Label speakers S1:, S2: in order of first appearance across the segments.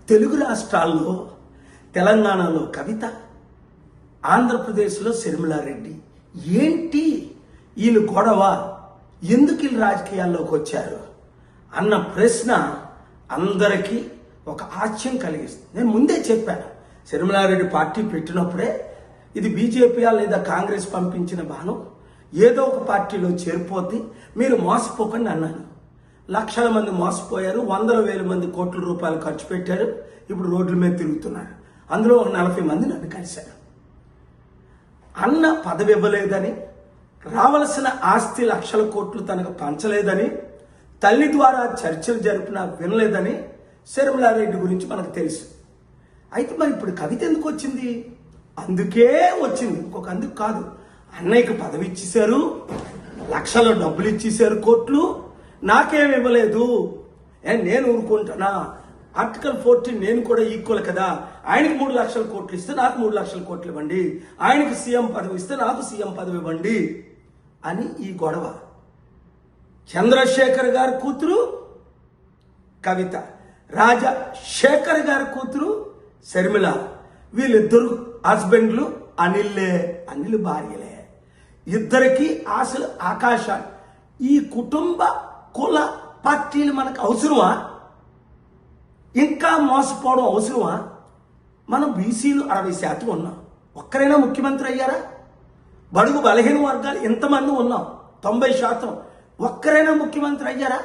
S1: తెలుగు రాష్ట్రాల్లో తెలంగాణలో కవిత, ఆంధ్రప్రదేశ్లో శర్మిలారెడ్డి. ఏంటి వీళ్ళు గొడవ? ఎందుకు వీళ్ళు రాజకీయాల్లోకి వచ్చారు అన్న ప్రశ్న అందరికీ ఒక ఆశ్చర్యం కలిగిస్తుంది. నేను ముందే చెప్పాను, శర్మిలారెడ్డి పార్టీ పెట్టినప్పుడే ఇది బీజేపీ లేదా కాంగ్రెస్ పంపించిన బాణం, ఏదో ఒక పార్టీలో చేరిపోద్ది, మీరు మోసపోకండి అన్నాను. లక్షల మంది మోసపోయారు, 100,000 మంది కోట్ల రూపాయలు ఖర్చు పెట్టారు, ఇప్పుడు రోడ్ల మీద తిరుగుతున్నారు. అందులో ఒక 40 మంది నన్ను కలిశారు. అన్న పదవి ఇవ్వలేదని, రావలసిన ఆస్తి లక్షల కోట్లు తనకు పంచలేదని, తల్లి ద్వారా చర్చలు జరిపినా వినలేదని శర్మిలారెడ్డి గురించి మనకు తెలుసు. అయితే మరి ఇప్పుడు కవిత ఎందుకు వచ్చింది? అందుకే వచ్చింది, ఇంకొక అందుకు కాదు. అన్నయ్యకి పదవి ఇచ్చేశారు, లక్షల డబ్బులు ఇచ్చేశారు, కోట్లు, నాకేమి ఇవ్వలేదు, నేను ఊరుకుంటానా? ఆర్టికల్ 14 నేను కూడా ఈక్వల్ కదా, ఆయనకి 3 లక్షల కోట్లు ఇస్తే నాకు 3 లక్షల కోట్లు ఇవ్వండి, ఆయనకి సీఎం పదవి ఇస్తే నాకు సీఎం పదవి ఇవ్వండి అని ఈ గొడవ. చంద్రశేఖర్ గారి కూతురు కవిత, రాజశేఖర్ గారి కూతురు శర్మిల, వీళ్ళిద్దరు హస్బెండ్లు అనిల్ భార్యలే. ఇద్దరికి ఆశలు ఆకాశాలు. ఈ కుటుంబ కుల పార్టీలు మనకు అవసరమా? ఇంకా మోసపోవడం అవసరమా? మనం బీసీలు 60% ఉన్నాం, ఒక్కరైనా ముఖ్యమంత్రి అయ్యారా? బడుగు బలహీన వర్గాలు ఎంతమంది ఉన్నాం, 90%, ఒక్కరైనా ముఖ్యమంత్రి అయ్యారా?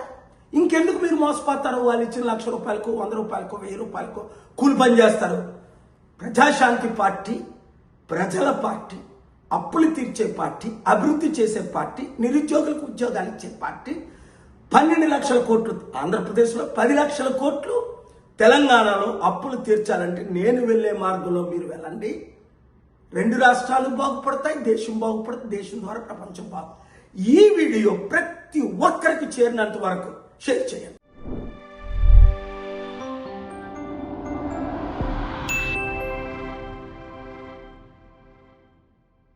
S1: ఇంకెందుకు మీరు మోసపోతారు? వాళ్ళు ఇచ్చిన 1,00,000 రూపాయలకు, 100 రూపాయలకు, 1000 రూపాయలకు కూలి పని చేస్తారు. ప్రజాశాంతి పార్టీ ప్రజల పార్టీ, అప్పులు తీర్చే పార్టీ, అభివృద్ధి చేసే పార్టీ, నిరుద్యోగులకు ఉద్యోగాలు ఇచ్చే పార్టీ. 12 లక్షల కోట్లు ఆంధ్రప్రదేశ్లో, 10 లక్షల కోట్లు తెలంగాణలో అప్పులు తీర్చాలంటే నేను వెళ్ళే మార్గంలో మీరు వెళ్ళండి. 2 రాష్ట్రాలు బాగుపడతాయి, దేశం బాగుపడుతుంది, దేశం ద్వారా ప్రపంచం బాగు. ఈ వీడియో ప్రతి ఒక్కరికి చేరినంత వరకు షేర్ చేయండి.